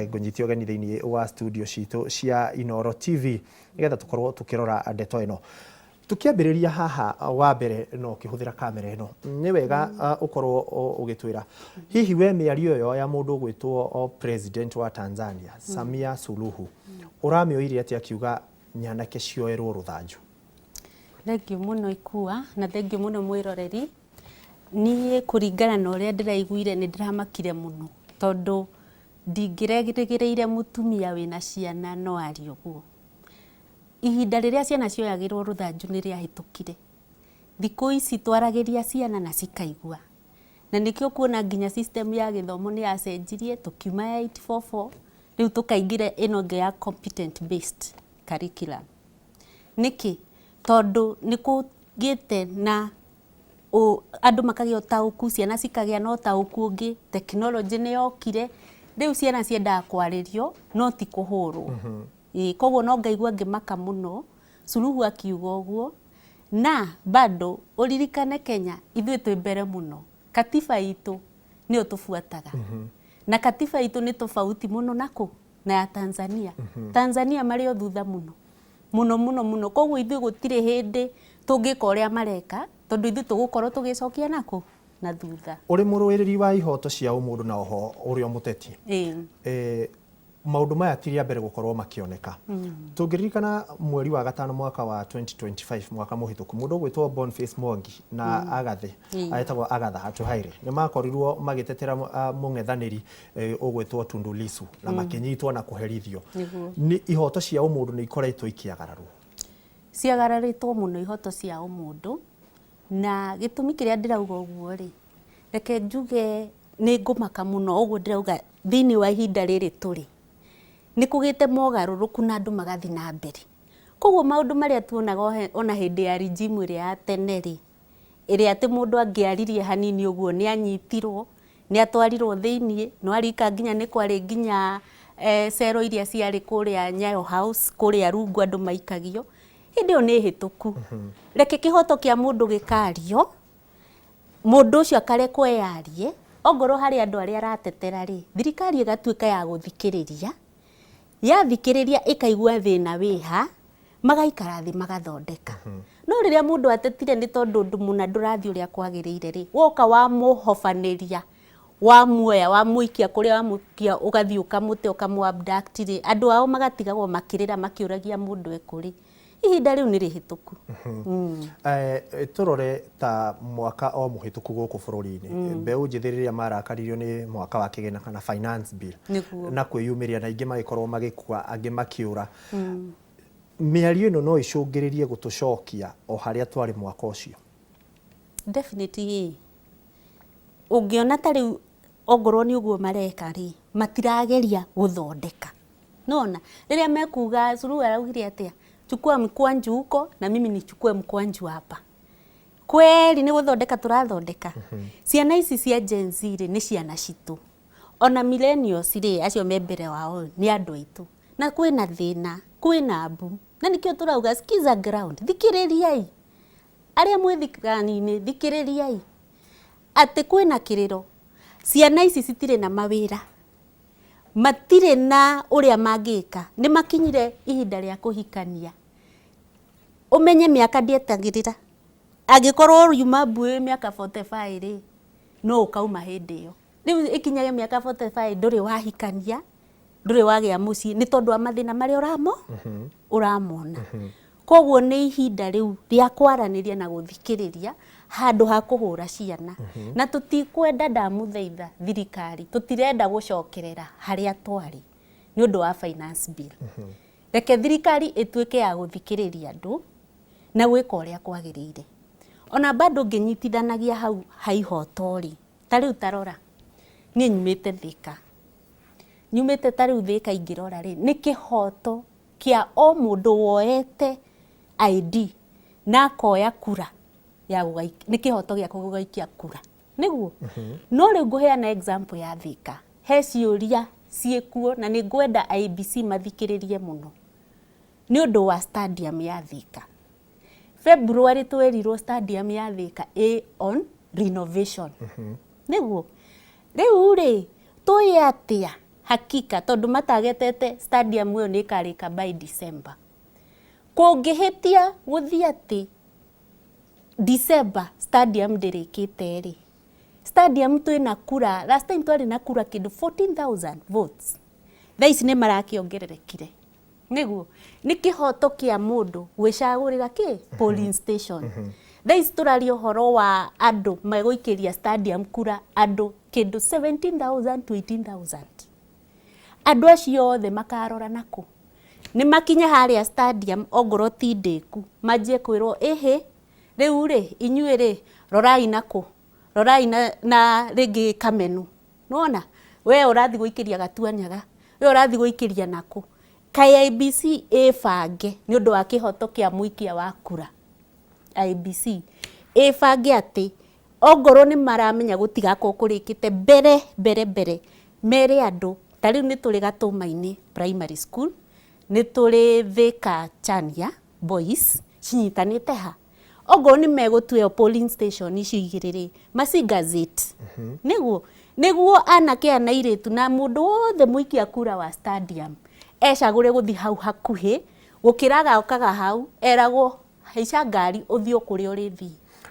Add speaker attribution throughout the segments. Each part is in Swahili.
Speaker 1: ngũnyitia ũgeni thĩinĩ wa studio citũ cia Inooro TV nĩgetha tũkorwo tũkĩrora ndeto ĩno. Tukiambĩrĩria haha wa mbere no kĩhũthĩra kamera ĩno nĩ wega ũkorwo ũgĩtwĩra hihi we mĩario ĩyo ya mũndũ gwĩtwo president wa Tanzania Samia Suluhu ũramĩoire atĩ akiuga nyanake cioerwo rũthanju?
Speaker 2: Thengiũ mũno Ikua na thengiũ mũno mwĩroreri. Niĩ kũringana na ũrĩa ndĩraiguire nĩ ndĩramakire mũno tondũ ndingĩrerĩgĩrĩire mũtumia wĩna ciana no arĩ ũguo. Ihinda rĩrĩa ciana cioyagĩrwo rũthanju nĩ rĩahĩtũkire. Thikũ ici twaragĩria ciana na cikaigua. Na nĩkĩo kuona nginya system ya gĩthomo nĩ yacenjirie tũkiuma ya 844 rĩu tũkaingĩra ĩno ĩngĩ ya competent based curriculum. Nĩkĩ? Tondũ nĩ kũgĩte na andũ makagĩa ũtaũku, ciana cikagĩa na ũtaũku ũngĩ, tekinoronjĩ nĩ yokire, rĩu ciana ciendaga kwarĩrio no ti kũhũrwo. Koguo no ngaigua ngĩmaka mũno Suluhu akiuga ũguo, na bado ũririkane Kenya ithuĩ twĩ mbere mũno, katiba itũ nĩyo tũbuataga. Na katiba itũ nĩ tofauti mũno na ya Tanzania. Tanzania marĩ o thutha mũno, koguo ithuĩ gũtirĩ hĩndĩ tũngĩka ũrĩa mareka tondũ ithuĩ tũgũkorwo tũgĩcokia na thutha.
Speaker 1: Ũrĩ mũrũĩrĩri wa ihoto cia ũmũndũ na oho ũrĩ o mũteti. Maũndũ maya ti rĩa mbere gũkorwo makĩoneka. Tũngĩririkana mweri wa gatano mwaka wa 2025 mwaka mũhĩtũku mũndũ gwĩtwo Boniface Mwangi na Agathe etagwo Agatha Atuhaire nĩ makorirwo magĩtetera mũng'ethanĩri ũgwĩtwo Tundu Lissu na makĩnyitwo na kũherithio. Nĩ ihoto cia ũmũndũ nĩ ikoretwo ikiagararwo.
Speaker 2: Ciagararĩtwo mũno ihoto cia ũmũndũ na gĩtũmi kĩrĩa ndĩrauga ũguo rĩ, reke njuge nĩ ngũmaka mũno ũguo ndĩrauga thĩinĩ wa ihinda rĩrĩ tũrĩ nĩ kũgĩte mogarũrũku na andũ magathi na mbere. Koguo maũndũ marĩa tuonaga ona hĩndĩ ya regime ĩrĩa ya tene rĩ, ĩrĩa atĩ mũndũ angĩaririe hanini ũguo nĩ anyitirwo, nĩ atwarirwo thĩinĩ, no arika nginya nĩ kwarĩ nginya cero iria ciarĩ kũrĩa Nyayo House kũrĩa rungu andũ maikagio. Hĩndĩ ĩyo nĩ hĩtũku. Reke kĩhoto kĩa mũndũ gĩkario, mũndũ ũcio akarekwo eyarie, ongorwo harĩ andũ arĩa aratetera rĩ, thirikari ĩgatuĩka ya gũthikĩrĩria, yathikĩrĩria ĩkaigua thĩna wĩha, magaikara thĩ magathondeka. No rĩrĩa mũndũ atetire nĩ tondũ ũndũ mũna ndũrathiĩ ũrĩa kwagĩrĩire rĩ, woka wamũhobanĩria, wamuoya, wamũikia kũrĩa wamũikia, ũgathiĩ ũkamũte ũkamũabduct rĩ, andũ ao magatigagwo makĩrĩra makĩũragia mũndũ ekũrĩ. Ihinda rĩu nĩ rĩhĩtũku.
Speaker 1: Tũrore ta mwaka o mũhĩtũku gũkũ bũrũri-inĩ, mbeũ njĩthĩ rĩrĩa marakaririo nĩ mwaka wa kĩgĩna kana finance bill na kwĩyumĩria na ingĩ magĩkorwo magĩkua angĩ makĩũra. Mĩario ĩno no ĩcũngĩrĩrie gũtũcokia o harĩa twarĩ mwaka ũcio?
Speaker 2: Definitely. Ũngĩona ta rĩu ongorwo nĩ ũguo mareka rĩ, matirageria gũthondeka. Nona rĩrĩa mekuga Suluhu araugire atĩa, chukua mkwaju huko na mimi nichukue mkwaju hapa. Kweli nĩ gũthondeka tũrathondeka. Ciana ici cia Gen Z rĩ nĩ ciana citũ. Ona millennials rĩ acio me mbere wao nĩ andũ aitũ. Na kwĩna thĩna, kwĩna mbu. Na nĩkĩo tũrauga skiza ground, thikĩrĩriai. Arĩa mwĩ thikani-inĩ thikĩrĩriai. Atĩ kwĩna kĩrĩro. Ciana ici citirĩ na mawĩra. Matirĩ na ũrĩa mangĩka, nĩ makinyire ihinda rĩa kũhikania. Ũmenye mĩaka ndietagĩrĩra. Angĩkorwo yuma mbuĩ mĩaka 45 rĩ, no ũkauma hĩndĩ ĩyo. Rĩu ikinyage mĩaka 45 ndũrĩ wahikania, ndũrĩ wagĩa mũciĩ, nĩ tondũ wa mathĩna marĩa ũramona. Koguo nĩ ihinda rĩu rĩa kwaranĩria na gũthikĩrĩria handũ ha kũhũra ciana. Na tũtikwenda ndamũthaitha thirikari, tũtirenda gũcokerera harĩa twarĩ nĩ ũndũ wa finance bill. Reke thirikari ĩtuĩke ya gũthikĩrĩria andũ na gwĩka ũrĩa kwagĩrĩire. Ona bado ngĩnyitithanagia hau ha ihoto rĩ, ta rĩu tarora, niĩ nyumĩte Thika. Nyumĩte ta rĩu Thika ingĩrora rĩ, nĩ kĩhoto kĩa o mũndũ woete ID na akoya kura ya gũgaikia, nĩ kĩhoto gĩa gũgaikia kura. Nĩguo? No rĩu ngũheana example ya Thika. He ciũria ciĩkuo na nĩ ngwenda IEBC mathikĩrĩrie mũno. Nĩ ũndũ wa stadium ya Thika. February twerirwo stadium ya Thika on renovation. Nĩguo? Rĩu rĩ, tũĩ atĩa hakika tondu matagetete stadium ĩyo nĩ ĩkarĩka by December. Kũngĩhĩtia gũthiĩ atĩ December stadium ndĩrĩkĩte rĩ, stadium twĩna kura, last time twarĩ na kura kĩndũ 14,000 votes. Thaa ici nĩ marakĩongererekire. Nĩguo nĩ kĩhoto kĩa mũndũ gwĩcagũrĩra polling station. Thaa ici tũraria ũhoro wa andũ megũikĩria stadium kura andũ kĩndũ 17,000 to 18,000. Andũ acio othe makarora nakũ? Nĩ makinye harĩa stadium ongorwo ti ndĩku manjie kwĩrwo ĩhĩ rĩu rĩ inyuĩ rĩ rorai nakũ? Rorai na rĩngĩ Kamenu. Nona we ũrathi gũikĩria Gatuanyaga, we ũrathi gũikĩria nakũ? IEBC ĩbange nĩ ũndũ wa kĩhoto kĩa mũikia wa kura. IEBC ĩbange atĩ ongorwo nĩ maramenya gũtigakorwo kũrĩkĩte mbere mere andũ ta rĩu nĩ tũrĩ Gatũma-inĩ primary school, nĩ tũrĩ Thika Chania boys cinyitanĩte ha. Ongorwo nĩ megũtuĩo polling station icio igĩrĩ rĩ macigazette. Nĩguo anake ana airĩtu na mũndũ wothe mũikia kura wa stadium ecagũre gũthi hau hakuhĩ gũkĩraga okaga hau eragwo haica ngari ũthiĩ kũrĩa ũrĩthiĩ.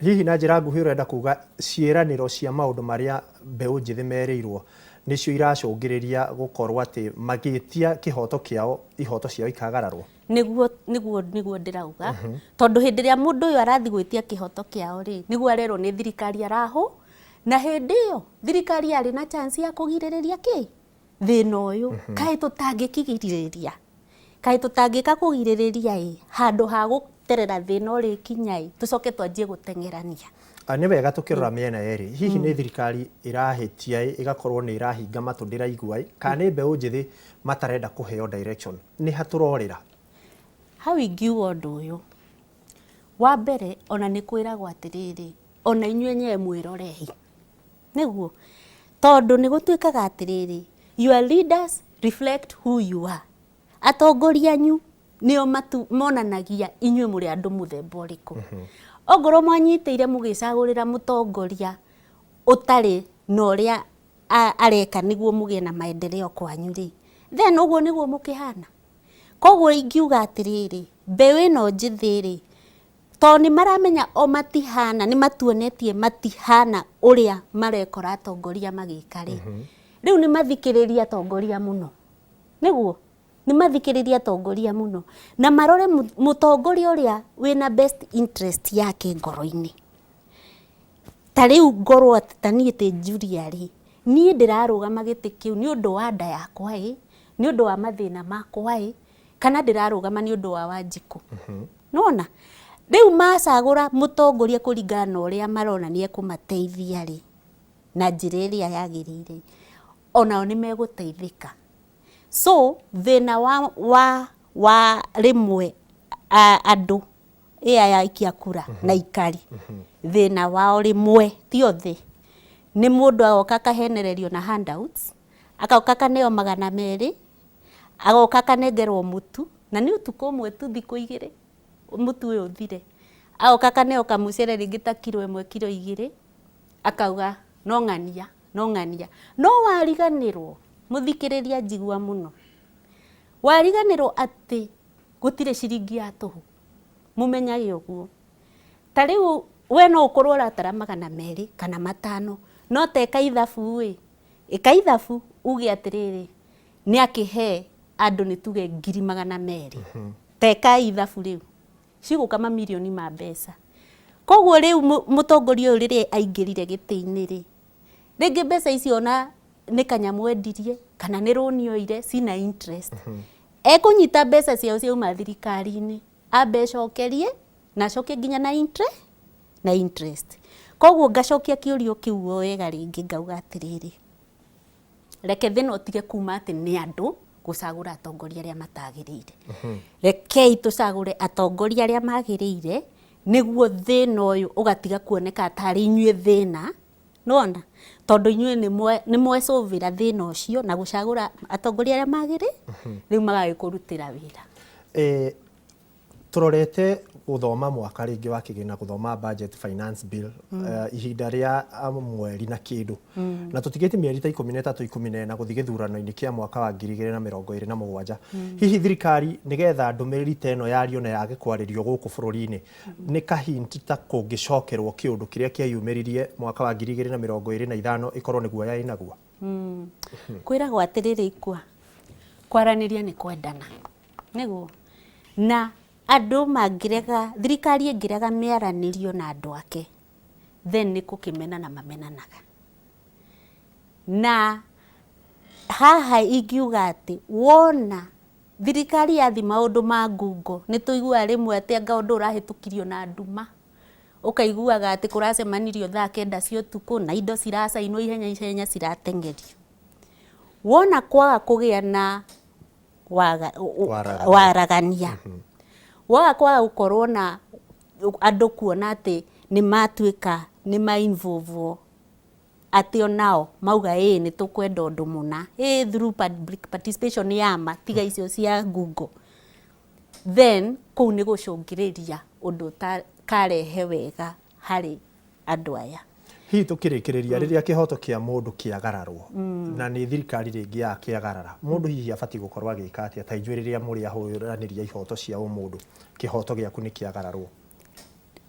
Speaker 1: Hihi na njĩra nguhĩ ũrenda kuga ciĩranĩro cia maũndũ marĩa mbeũ njĩthĩ merĩirwo nĩcio iracũngĩrĩria gũkorwo atĩ magĩtia kĩhoto kĩao ihoto ciao ikagararwo?
Speaker 2: Nĩguo ndĩrauga tondũ hĩndĩ ĩrĩa mũndũ ũyũ arathi gwĩtia kĩhoto kĩao rĩ nĩguo arerwo nĩ thirikari arahũ, na hĩndĩ ĩyo thirikari yarĩ na chance ya kũgirĩrĩria thĩna ũyũ. Kaĩ tũtangĩkigirĩrĩria? Kaĩ tũtangĩka kũgirĩrĩria handũ ha gũterera thĩna ũrĩ kinya tũcoke twanjie gũteng'erania?
Speaker 1: Nĩ wega tũkĩrora mĩena yerĩ. Hihi nĩ thirikari ĩrahĩtia ĩgakorwo nĩ ĩrahinga matũ ndĩraigua kana nĩ mbeũ njĩthĩ matarenda kũheo direction? Nĩ hatũrorĩra?
Speaker 2: Hau ingiuga ũndũ ũyũ, wa mbere ona nĩ kwĩragwo atĩrĩrĩ ona inyuĩ nyewe mwĩrorehi. Nĩguo tondũ nĩ gũtuĩkaga atĩrĩrĩ your leaders reflect who you are. Atongoria anyu nĩo monanagia inyuĩ mũrĩ andũ mũthemba ũrĩkũ. Ongorwo mwanyitĩire mũgĩcagũrĩra mũtongoria ũtarĩ na ũrĩa areka nĩguo mũgĩe na maendeleo kwanyu rĩ, then ũguo nĩguo mũkĩhana. Koguo ingiuga atĩrĩrĩ mbeũ ĩno njĩthĩ rĩ tondũ nĩ maramenya o matihana, nĩ matuonetie matihana ũrĩa marekora atongoria magĩka rĩ, rĩu nĩ mathikĩrĩria atongoria mũno. Nĩguo nĩ mathikĩrĩria atongoria mũno na marore mũtongoria ũrĩa wĩna best interest yake ngoro-inĩ. Ta rĩu ngorwo atĩ ta niĩ tĩ Julia rĩ niĩ ndĩrarũgama gĩtĩ kĩu nĩ ũndũ wa nda yakwa nĩ ũndũ wa mathĩna makwa kana ndĩrarũgama nĩ ũndũ wa Wanjikũ. Nona rĩu macagũra mũtongoria kũringana na ũrĩa marona nĩ ekũmateithia rĩ na njĩra ĩrĩa yagĩrĩire onao nĩ megũteithĩka. So thĩna wa rĩmwe andũ aya aikia kura na ikari thĩna wao rĩmwe ti othe nĩ mũndũ agoka akahenererio na handouts, agoka akaneo 200, agoka akanengerwo mũtu na nĩ ũtukũ ũmwe tu thikũ igĩrĩ mũtu ũyũ ũthire, agoka akaneo kamũcere rĩngĩ ta kiro 1 kiro 2 akauga no ng'ania no wariganĩrwo mũthikĩrĩria njigua mũno, wariganĩrwo atĩ gũtirĩ ciringi ya tũhũ. Mũmenyage ũguo. Ta rĩu we no ũkorwo ũratara 200 kana 5 no teka ithabu ĩka ithabu uge atĩrĩrĩ nĩ akĩhe andũ nĩ tuge 200,000 teka ithabu rĩu cigũka mamirioni ma mbeca. Koguo rĩu mũtongoria ũyũ rĩrĩa aingĩrire gĩtĩ-inĩ rĩ rĩngĩ mbeca icio na nĩ kanyamũ endirie kana nĩ rũni oire cina interest. Ekũnyita mbeca ciao ciauma thirikari-inĩ ambe acokerie na acoke nginya na interest. Koguo ngacokia kĩũrio kĩu wega rĩngĩ ngauga atĩrĩrĩ reke thĩna ũtige kuma atĩ nĩ andũ gũcagũra atongoria arĩa matagĩrĩire. Rekei tũcagũre atongoria arĩa magĩrĩire nĩguo thĩna ũyũ ũgatiga kuoneka tarĩ inyuĩ thĩna. Nona tondũ inyuĩ nĩ mwecũvĩra thĩna ũcio na gũcagũra atongoria arĩa magĩrĩire rĩu magagĩkũrutĩra wĩra.
Speaker 1: turorete guthoma mwaka ringi wa kigina guthoma budget finance bill ihinda ria mweri na kindu na tutigete mieri ta 13 14 guthie githurano-ini kia mwaka wa 2027 hihi thirikari nigetha ndumiriri teno yario na yage kwaririo guku bururi-ini ni kahinti ta kungicokerwo kiundu kiria kiayumiririe mwaka wa 2025 ikorwo niguo yai naguo
Speaker 2: kwiragwo atiriri ikwa kwaraniria ni kwendana niguo na andu mangirega thirikari ingirega miaranirio na andu ake then ni kukimena na mamenanaga na haha ingiuga ati wona thirikari yathi maundu ma ngungo ni tuigua rimwe ati anga undu urahitukirio na nduma ukaiguaga ati kuracemanirio thaa 9 cia utuku na indo ciracainwo ihenya ciratengerio wona kwaga kugia na waragania waga kwaga gukorwo na andu kuona ati ni matuika ni mainvolve ati onao mauga ni tukwenda undu muna through public participation yama tiga icio cia ngungo then kuu ni gucungiriria undu karehe wega hari andu aya
Speaker 1: hihi tukirikiriria riria kihoto kia mundu kiagararwo na ni thirikari ringi ya kiagarara mundu hihi abati gukorwa agika atia ta ijwe riria muri ahuraniria ihoto cia umundu kihoto giaku ni kiagararwo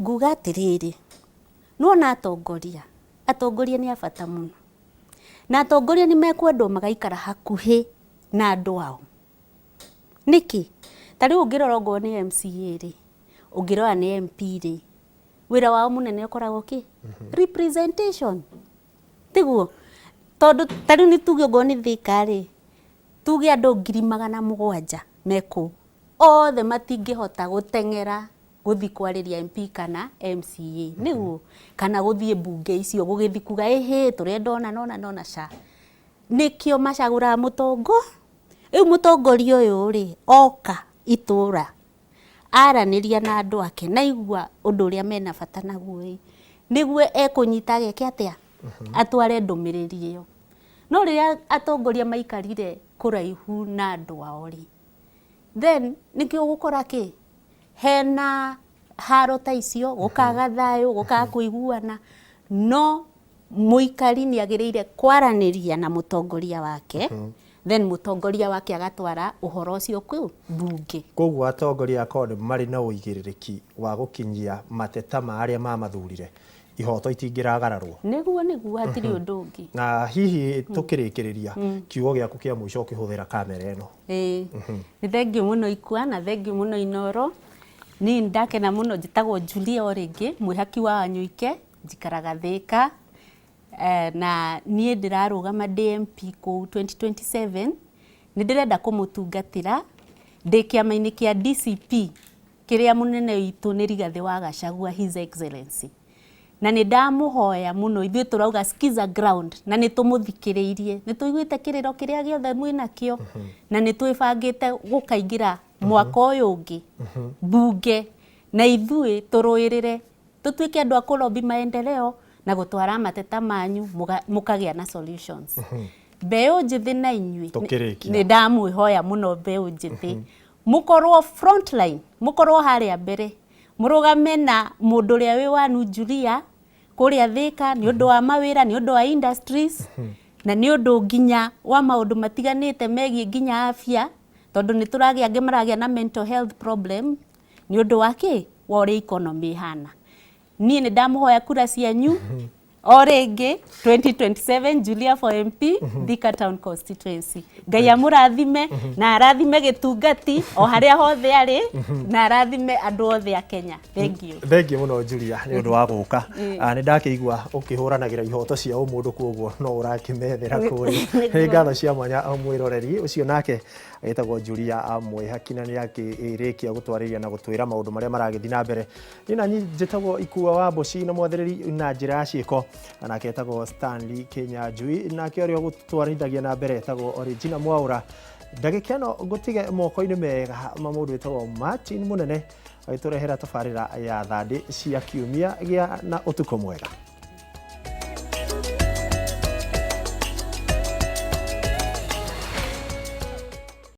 Speaker 2: nguga atiriri nuona atongoria ni abata muno na atongoria ni mekwendwo magaikara hakuhi na andu ao niki tari ungirora ngo ni MCA ri ungirora ni MP ri wira wao munene ukoragwo ki representation tiguo tondu tari ni tuge ngo ni thikari tuge andu 700,000 meko othe matingihota gutengera guthi kwariria MP kana MCA niguo kana guthie bunge icio gugithi kuga turenda ona sha nikio macagura mutongo mutongoria uyu ri oka itura araniria na andu ake na igua undu uria mena bata naguo niguo ekunyita geke atia atware ndumiriri iyo no riria atongoria maikarire kuraihu na andu ao ri then nikio gukora ki hena haro ta icio gukaga thayo gukaga kuiguana no muikari ni agiriire kwaraniria na mutongoria wake then mutongoria wake agatwara uhoro ucio ku bunge
Speaker 1: koguo atongoria akone mari na uigiririki wa gukinyia mateta ma aria mamathurire ihoto itingiragararwo
Speaker 2: niguo atiri undu ungi
Speaker 1: na hihi tukirikiriria kiugo giaku kia mwisho ukihuthira kamera eno
Speaker 2: ni thengiu muno ikwa na thengiu muno Inoro ni ndakena muno njitagwo Julia oringi mwihaki wa Anyuike njikaraga Thika na nie ndirarugama DMP ku 2027 ni ndirenda kumutungatira ndikiama-ini kia DCP kiria munene witu ni Rigathi wa Gachagua His Excellency na ni ndamuhoya muno ithuĩ turauga skiza ground na ni tumuthikiriirie ni tuiguite kiriro kiria giothe mwinakio na ni twibangite gukaingira mwaka uyu ungi bunge na ithuĩ turuirire tutuike andu akulobi maendeleo na gutwara mateta manyu mukagia na solutions beo njithi na inyui ni ndamwihoya muno beo njithi mukorwo frontline mukorwo haria mbere murugame na mundu ria wi wanu Julia kuria Thika ni undu wa mawira ni undu wa industries na ni undu nginya wa maundu matiganite megie nginya afya tondu ni turagia angi maragia na mental health problem ni undu wa ki wa uri economy hana ni ndamuhoya kura cianyu oringi 2027 Julia for MP Thika Town Constituency Ngai amurathime na arathime gitungati o haria hothe ari na arathime andu othe a Kenya thank you
Speaker 1: muno Julia ni undu wa guka ni ndakiigua ukihuranagira ihoto cia umundu koguo no urakimethera kuri ni ngatho cia mwanya mwiroreri ucio nake etagwo Julia mwihakina ni akirikia gutwariria na gutwira maundu maria maragithii na mbere nina njitagwo Ikua wa Boci na mwathiriri na njira ya ciiko anake etagwo Stanley Kenya Njui nake orio gutwarithagia na mbere etagwo Origina Mwaura ndagika ino gutige moko-ini mega mamundu etagwo Martin Munene aiturehera tabarira ya thandi cia kiumia gia na utuko mwega.